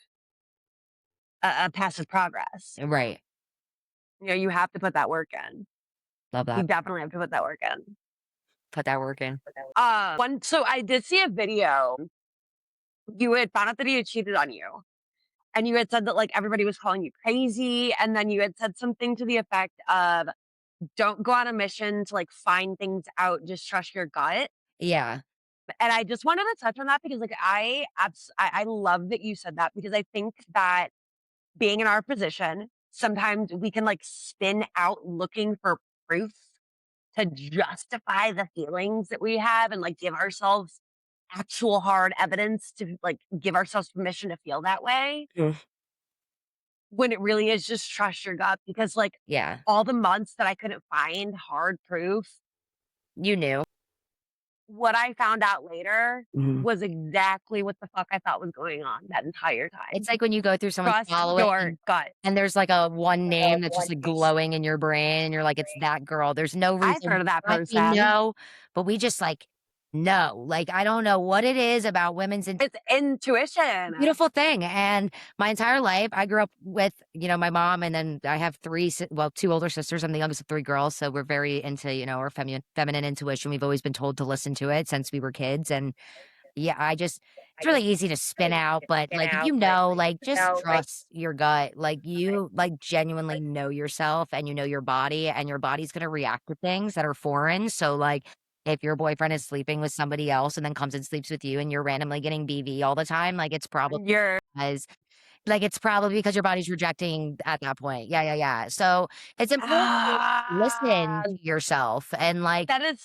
progress. right. You have to put that work in. Love You that. definitely have to put that work in. Put that work in. So I did see a video. You had found out that he had cheated on you. And you had said that, like, everybody was calling you crazy, and then you had said something to the effect of, "Don't go on a mission to, like, find things out, just trust your gut." Yeah, And I just wanted to touch on that because, like, I love that you said that because I think that being in our position, sometimes we can, like, spin out looking for proof to justify the feelings that we have and, like, give ourselves actual hard evidence to, like, give ourselves permission to feel that way. mm, When it really is just trust your gut because, like, yeah. all the months that I couldn't find hard proof, You knew. what I found out later Mhm. was exactly what the fuck I thought was going on that entire time. It's like when you go through someone's Trust your following gut. and there's like a one name that's just like glowing in your brain and you're like, it's that girl. There's no I've reason heard of that why we person. know, but we just like know. Like, I don't know what it is about women's It's intuition. beautiful thing. And my entire life, I grew up with, my mom, and then I have two older sisters. I'm the youngest of three girls. So we're very into, our feminine intuition. We've always been told to listen to it since we were kids. And yeah, it's really easy to spin out, but like, if like, just trust your gut. Like, you like genuinely know yourself and you know your body, and your body's going to react to things that are foreign. So, like, if your boyfriend is sleeping with somebody else and then comes and sleeps with you and you're randomly getting BV all the time, like, You're it's probably because your body's rejecting at that point. Yeah, yeah, yeah. So it's important to ah, listen to yourself and like, that is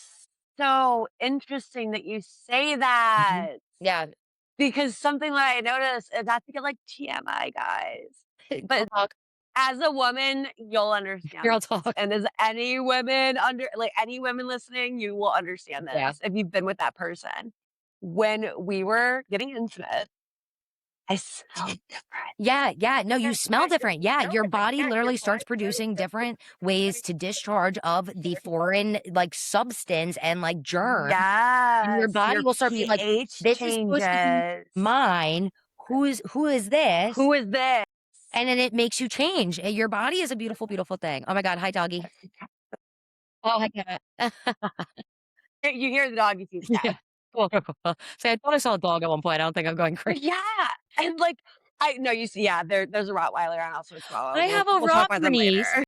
so interesting that you say Mhm. that Yeah, because something that I noticed is not to get like TMI, guys, girl but talk, as a woman, you'll understand girl this. talk. And as any women any women listening, you will understand Yeah. this if you've been with that person. When we were getting intimate, I smelled different. Yeah, yeah. No, you smell different. Yeah, your body literally starts producing different ways to discharge of the foreign like substance and like germ. And your Yes, body your will start being like, pH this is supposed to be changes. mine. Who is this? Who is this? And then it makes you change. Your body is a beautiful, beautiful thing. Oh my God. Hi, doggy. Oh, hi, cat. You hear the dog, you see the Yeah. cat. Cool, cool, cool. See, I thought I saw a dog at one point. I don't think I'm going crazy. Yeah, and, like, I no, you see yeah, there's a Rottweiler and also a Chihuahua. I have a We'll talk about them Bernese. later.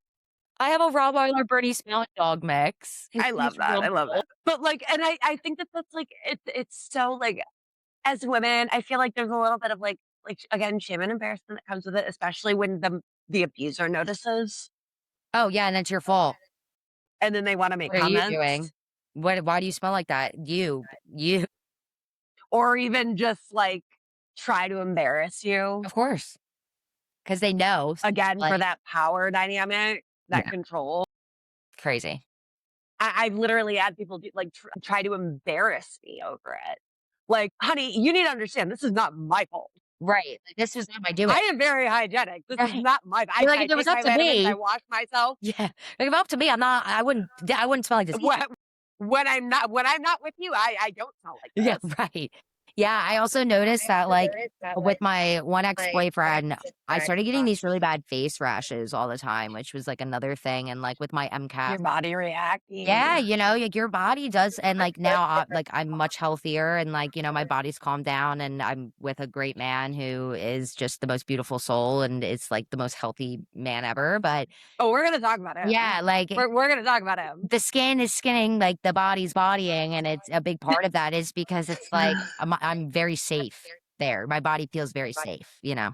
I have a Rottweiler Bernese Mountain Dog mix. I He's love that, real I love cool. that. But, like and I think that that's, like it's so, like as women, I feel like there's a little bit of, again, shame and embarrassment that comes with it, especially when the abuser notices, Oh, yeah, and it's your fault. and then they wanna make What are you doing? comments, Why do you smell like that? You. or even just, try to embarrass you, Of course, because they know. again, Like, for that power dynamic, that yeah, control. crazy. I've literally had people try to embarrass me over it. Like, "Honey, you need to understand this is not my fault. Right, like, this was not my doing. I am very hygienic. This is Right. not my You're like, I if it was take up my to vitamins, I me. wash myself. Yeah, like, if up to me, I wouldn't smell like this either. When when I'm not with you, I don't smell like Yeah, this." right. Yeah, I also noticed that, like, with my one ex-boyfriend, I started getting these really bad face rashes all the time, which was, like, another thing, and, like, with my MCAT. Your body Yeah, reacting. like, your body does, and, like, now, like, I'm much healthier and, like, my body's calmed down, and I'm with a great man who is just the most beautiful soul and is, like, the most healthy man ever, but Oh, we're gonna talk about him. yeah, like, We're gonna talk about him. the skin is skinning, like, the body's bodying, and it's a big part of that is because it's, like, I'm very safe there. My body feels very safe, you know?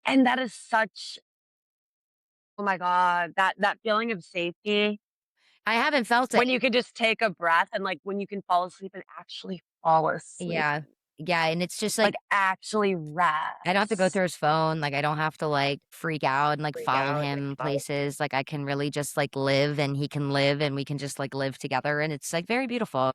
And that is such oh my god, that feeling of safety I haven't felt it. when you can just take a breath and, when you can fall asleep and actually fall asleep. Yeah. Yeah, and it's just, like, Actually I don't have to go rest. through his phone, like, I don't have to, like, freak out and, like, follow him places, like, I can really just, like, live and he can live and we can just, like, live together, and it's, like, very beautiful.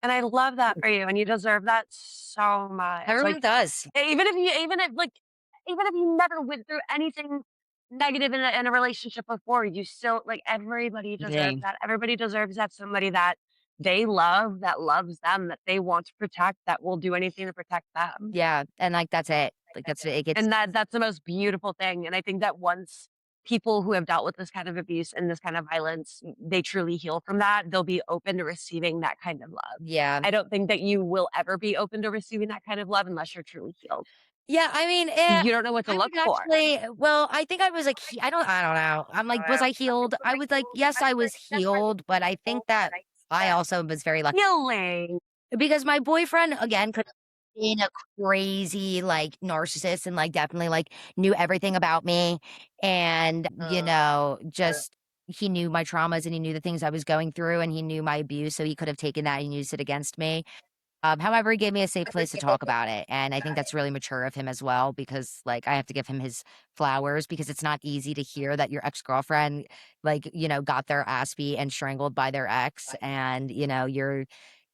And I love that for you, and you deserve that so much. Everyone does. Even if you never went through anything negative in a relationship before, you still everybody deserves Dang. that. Everybody deserves to have somebody that they love, that loves them, that they want to protect, that will do anything to protect them. Yeah, and, like, that's it. Like, that's it. It gets And that's the most beautiful thing, and I think that once people who have dealt with this kind of abuse and this kind of violence, they truly heal from that, they'll be open to receiving that kind of love. yeah. I don't think that you will ever be open to receiving that kind of love unless you're truly healed. Yeah, I mean, You don't know what to I look would for. actually well, I think I was, like, I don't know. I'm like, was I healed? I was like, yes, I was healed, but I think that I also was very lucky Healing. because my boyfriend, again, could have been a crazy, like, narcissist and, like, definitely, like, knew everything about me and, just he knew my traumas and he knew the things I was going through and he knew my abuse, so he could have taken that and used it against me. However, he gave me a safe place to talk about it, and I think that's really mature of him as well because, like, I have to give him his flowers because it's not easy to hear that your ex-girlfriend, like, got their ass beat and strangled by their ex, and, you're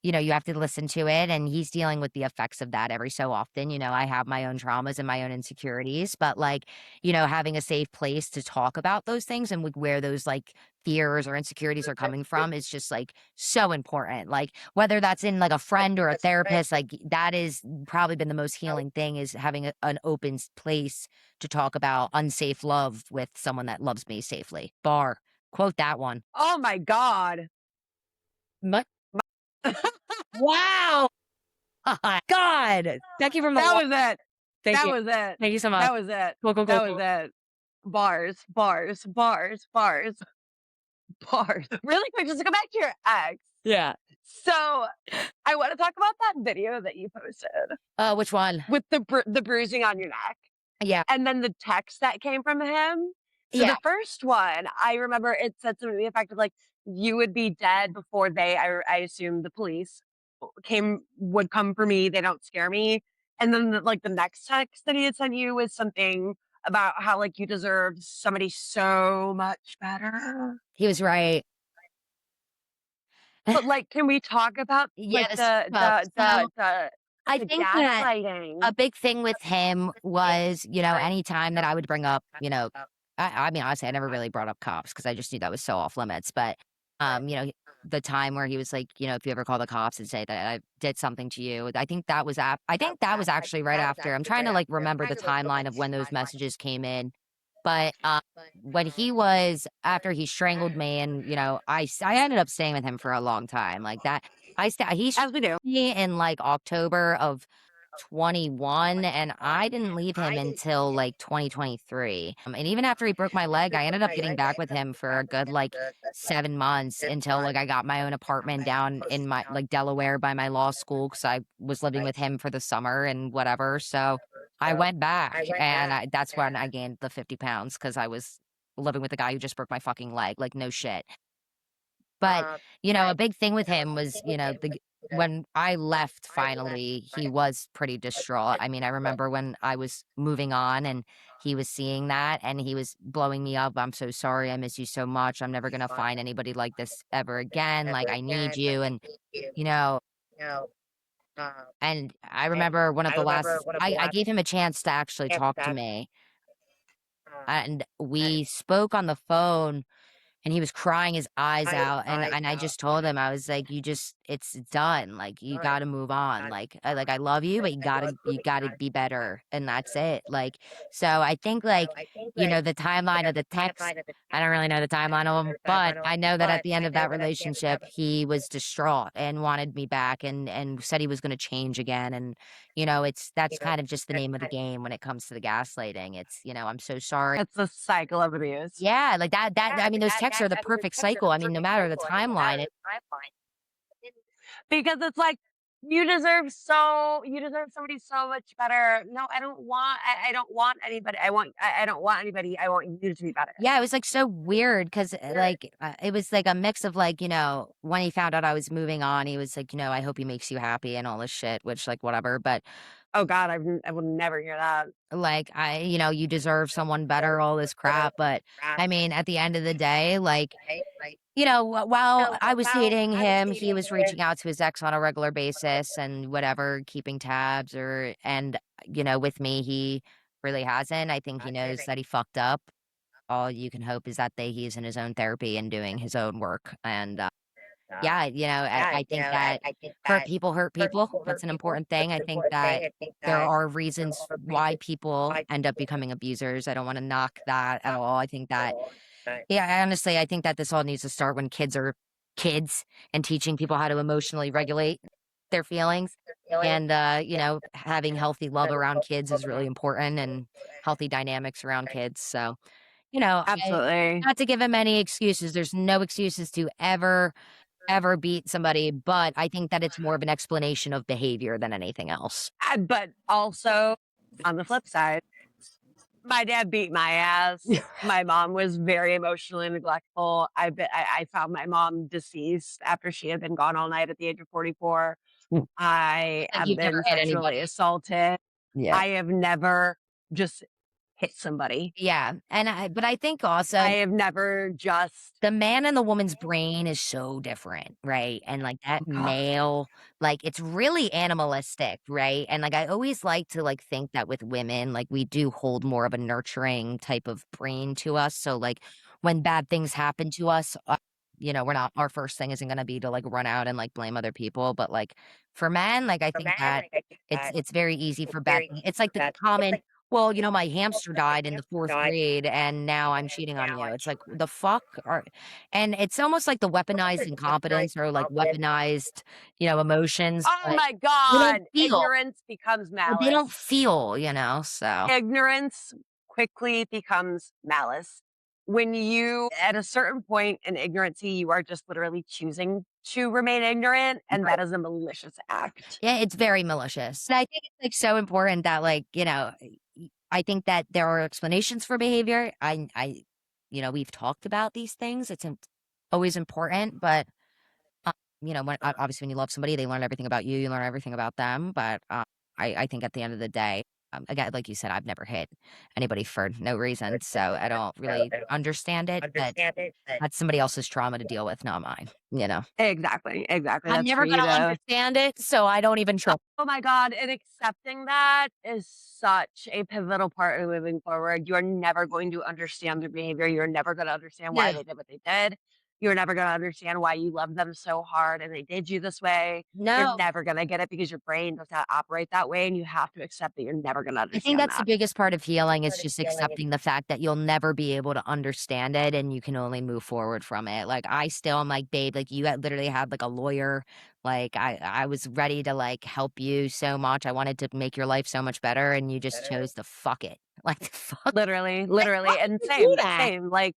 you have to listen to it, and he's dealing with the effects of that every so often. I have my own traumas and my own insecurities, but, like, having a safe place to talk about those things and with where those, like, fears or insecurities are coming from is just, like, so important. Like, whether that's in, like, a friend or a therapist, like, that is probably been the most healing thing is having an open place to talk about unsafe love with someone that loves me safely. Bar. Quote that one. Oh my God. Mu Wow! God! Thank you from the That lo was it. Thank That you. was it. Thank you so much. That was it. Cool, cool, That cool, was cool. it. Bars, bars, bars, bars, bars. Really quick, just to go back to your ex. Yeah. So I want to talk about that video that you posted Which one? with the bruising on your neck, Yeah. and then the text that came from him. So Yeah. the first one, I remember it said something to the effect of like, "You would be dead before they." I assume the police would come for me. They don't scare me. And then the next text that he had sent you was something about how like you deserve somebody so much better. He was right. But like, can we talk about like Yes. Well, so I the think that gaslighting? a big thing with him was, anytime that I would bring up, I mean, honestly, I never really brought up cops because I just knew that was so off limits. But, the time where he was like, if you ever call the cops and say that I did something to you, I think that was actually right after. I'm trying to like remember the timeline of when those messages came in. But when he was after he strangled me, and I ended up staying with him for a long time, like that. He As we do. me in, like, October of 21, and I didn't leave him until, like, 2023. And even after he broke my leg, I ended up getting back with him for a good, like, 7 months until, like, I got my own apartment down in my like, Delaware by my law school because I was living with him for the summer and whatever, so I went back, and that's when I gained the 50 pounds because I was living with a guy who just broke my fucking leg, like, no shit. But, a big thing with him was, when I left finally, he was pretty distraught. I mean, I remember when I was moving on and he was seeing that and he was blowing me up. "I'm so sorry. I miss you so much. I'm never gonna find anybody like this ever again. Like, I need you." You know, and I remember one of the last I gave him a chance to actually talk to me, and we spoke on the phone. And he was crying his eyes out, and I just told him, I was like, "You just it's done, like, you gotta move on, I love you, but you gotta be better, and that's it." Like, so I think, like, the timeline of the text, I don't really know the timeline of them, but I know that at the end of that relationship, he was distraught and wanted me back and said he was gonna change again, and, that's kind of just the name of the game when it comes to the gaslighting. It's, "I'm so sorry." It's a cycle of abuse. Yeah, like that I mean, those texts are the perfect cycle. I mean, no matter the timeline, Because it's like, you deserve somebody so much better. No, I don't want anybody. I don't want anybody. I want you to be better. yeah, it was, like, so weird 'cause, like, it was, like, a mix of, like, when he found out I was moving on, he was like, "I hope he makes you happy," and all this shit, which, like, whatever, but, Oh God, I would never hear that. like, "You deserve someone better," all this crap, but, I mean, at the end of the day, like, while I was dating him, he was reaching out to his ex on a regular basis and whatever, keeping tabs and, with me, he really hasn't. I think he knows that he fucked up. All you can hope is that he's in his own therapy and doing his own work. And, yeah, I think that hurt people. That's an important thing. I think that there are reasons why people end up becoming abusers. I don't want to knock that at all. I think that yeah, honestly, I think that this all needs to start when kids are kids and teaching people how to emotionally regulate their feelings. And, having healthy love around kids is really important and healthy dynamics around kids. So, Absolutely. not to give him any excuses. There's no excuses to ever beat somebody, but I think that it's more of an explanation of behavior than anything else. But also, on the flip side, my dad beat my ass. My mom was very emotionally neglectful. I found my mom deceased after she had been gone all night at the age of 44. Mm. I Like have you've never been hit sexually anybody. assaulted. Yeah. I have never just hit somebody. Yeah, and but I think also I have never just the man and the woman's brain is so different, right? And, like, that oh, male, like, it's really animalistic, right? And, like, I always like to, like, think that with women, like, we do hold more of a nurturing type of brain to us, so, like, when bad things happen to us, we're not our first thing isn't gonna be to, like, run out and, like, blame other people, but, like, for men, like, I think that it's very easy for bad it's like the common, "Well, my hamster died in the 4th grade, and now I'm cheating on you." It's like, "The fuck are," and it's almost like the weaponized incompetence or, like, weaponized, emotions, oh but my they don't god, feel. ignorance becomes They don't malice. feel, so. Ignorance quickly becomes malice. When you, at a certain point in ignorancy, you are just literally choosing to remain ignorant, and that Right. is a malicious act. Yeah, it's very malicious. And I think it's, like, so important that, like, I think that there are explanations for behavior. We've talked about these things. It's always important, but obviously when you love somebody, they learn everything about you. You learn everything about them. But I think at the end of the day, again, like you said, I've never hit anybody for no reason, so I don't really understand it. But that's somebody else's trauma to deal with, not mine. Exactly, exactly. I'm That's for never you gonna to understand it, so I don't even try. oh my god, and accepting that is such a pivotal part of moving forward. You are never going to understand their behavior. You're never gonna understand why No, they did what they did. You're never gonna understand why you love them so hard and they did you this way. You're no. never gonna get it because your brain does not operate that way, and you have to accept that you're never gonna I think understand that's the that. biggest part of healing is just accepting the fact that you'll never be able to understand it and you can only move forward from it. Like, I still am like, "Babe, like, you had literally had, like, a lawyer. Like, I was ready to, like, help you so much. I wanted to make your life so much better, and you just chose to fuck it." Like, the fuck? Literally, Like, why literally, would and you do same, that? same. Like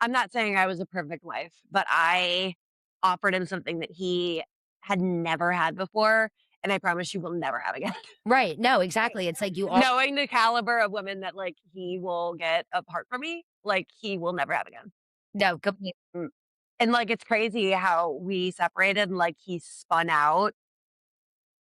I'm not saying I was a perfect wife, but I offered him something that he had never had before, and I promise you will never have again. Right, no, exactly. It's like you all. Knowing the caliber of women that like he will get apart from me, like he will never have again. No, complete. Mm. And like it's crazy how we separated and like he spun out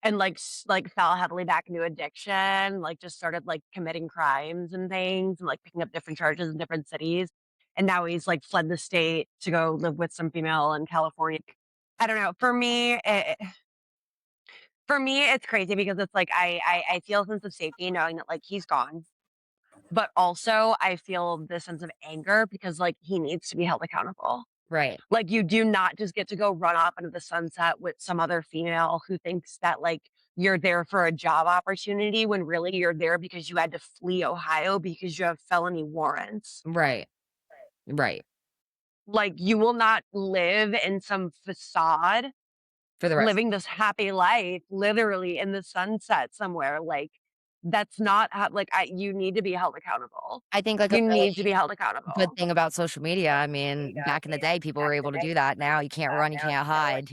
and like like fell heavily back into addiction, like just started like committing crimes and things and like picking up different charges in different cities. And now he's like fled the state to go live with some female in California. I don't know. For me, it's crazy because it's like I feel a sense of safety knowing that like he's gone, but also I feel this sense of anger because like he needs to be held accountable. Right, Like, you do not just get to go run off into the sunset with some other female who thinks that, like, you're there for a job opportunity when really you're there because you had to flee Ohio because you have felony warrants. right, right. Like, you will not live in some facade, For the rest. living this happy life literally in the sunset somewhere. Like, that's not how, like, you need to be held accountable. I think, like, a You need to really be held good accountable. thing about social media, I mean, back in the day, people were able to do that. Now you can't run, you can't hide.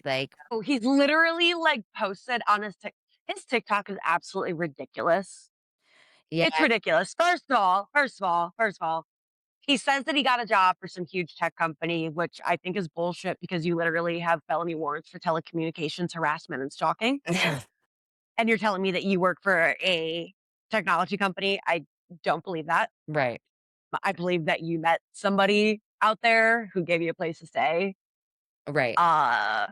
Like, Oh, he's literally, like, posted on his TikTok is absolutely ridiculous. It's yeah, ridiculous. First of all, he says that he got a job for some huge tech company, which I think is bullshit because you literally have felony warrants for telecommunications harassment and stalking, and you're telling me that you work for a technology company. I don't believe that. right, I believe that you met somebody out there who gave you a place to stay. right. Uh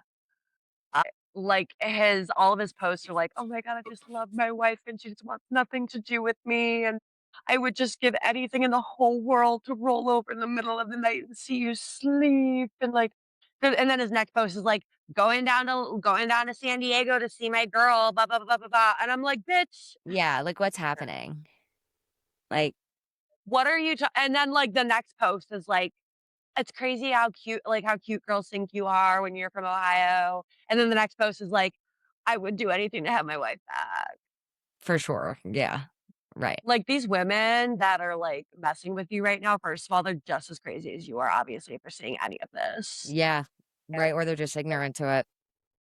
like his all of his posts are like, "Oh my god, I just love my wife and she just wants nothing to do with me and I would just give anything in the whole world to roll over in the middle of the night and see you sleep." And like and then his next post is like going down to San Diego to see my girl, blah blah blah blah blah. And I'm like, "Bitch, Yeah, like, what's happening? Like, what are you and then like the next post is like it's crazy how cute girls think you are when you're from Ohio. And then the next post is like, I would do anything to have my wife back. for sure, yeah, right. Like these women that are like messing with you right now, first of all, they're just as crazy as you are, obviously, if you're seeing any of this. Yeah, right, or they're just ignorant to it.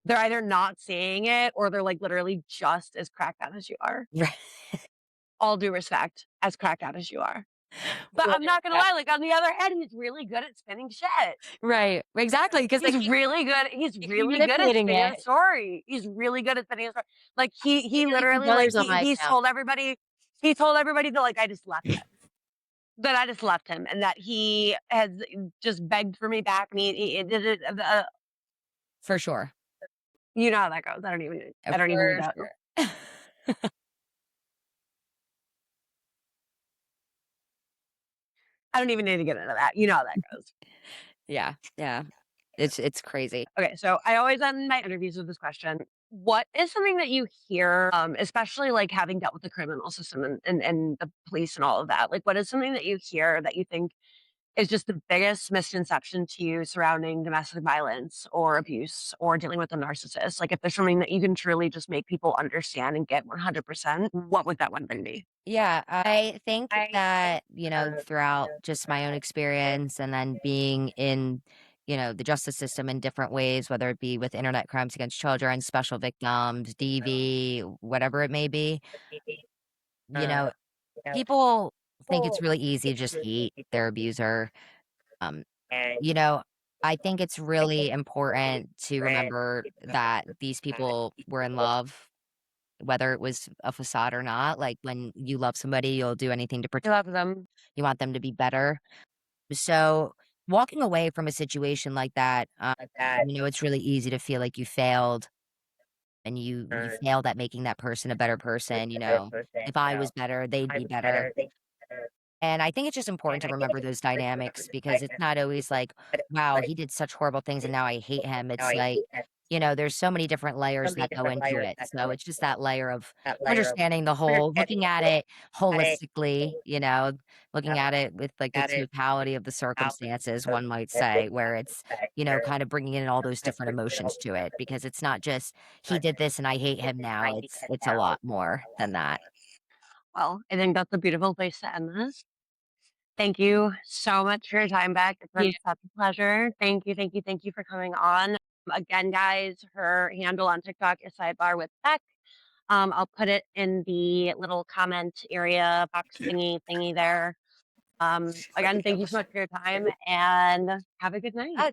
They're either not seeing it or they're like literally just as cracked out as you are. Right. All due respect, as cracked out as you are. But Well, I'm not gonna lie, like on the other hand, he's really good at spinning shit. right, exactly, because they He's keep really good he's really good at manipulating spinning a it. story. He's really good at spinning a story. Like, He he did it to literally, like, brothers on my he's account. told everybody He told everybody that like I just left him. That I just left him and that he has just begged for me back and he did it. For sure. You know how that goes. I don't even need For to. sure. I don't even need to get into that. You know how that goes. Yeah, yeah. It's crazy. Okay, so I always end my interviews with this question. What is something that you hear, especially like having dealt with the criminal system and the police and all of that? Like, what is something that you hear that you think is just the biggest misconception to you surrounding domestic violence or abuse or dealing with a narcissist? Like, if there's something that you can truly just make people understand and get 100%, what would that one thing be? Yeah, I think that, throughout just my own experience and then being in, the justice system in different ways, whether it be with internet crimes against children, special victims, DV, whatever it may be, you know, people think it's really easy to just hate their abuser. Um, you know, I think it's really important to remember that these people were in love, whether it was a facade or not. Like when you love somebody, you'll do anything to I protect. love them. You want them to be better. So walking away from a situation like that, it's really easy to feel like you failed and you failed at making that person a better person. If I was better, they'd be better. And I think it's just important to remember those dynamics because it's not always like, wow, he did such horrible things and now I hate him. It's like, there's so many different layers that go into it. So it's just that layer of understanding the whole, looking at it holistically, looking at it with like the totality of the circumstances, one might say, where it's, kind of bringing in all those different emotions to it because it's not just he did this and I hate him now. It's a lot more than that. Well, I think that's a beautiful place to end this. Thank you so much for your time back. It's been such a pleasure. Thank you, thank you, thank you for coming on. Again, guys, her handle on TikTok is sidebar with Beck. I'll put it in the little comment area box thingy there. Again, thank you so much for your time and have a good night. Oh,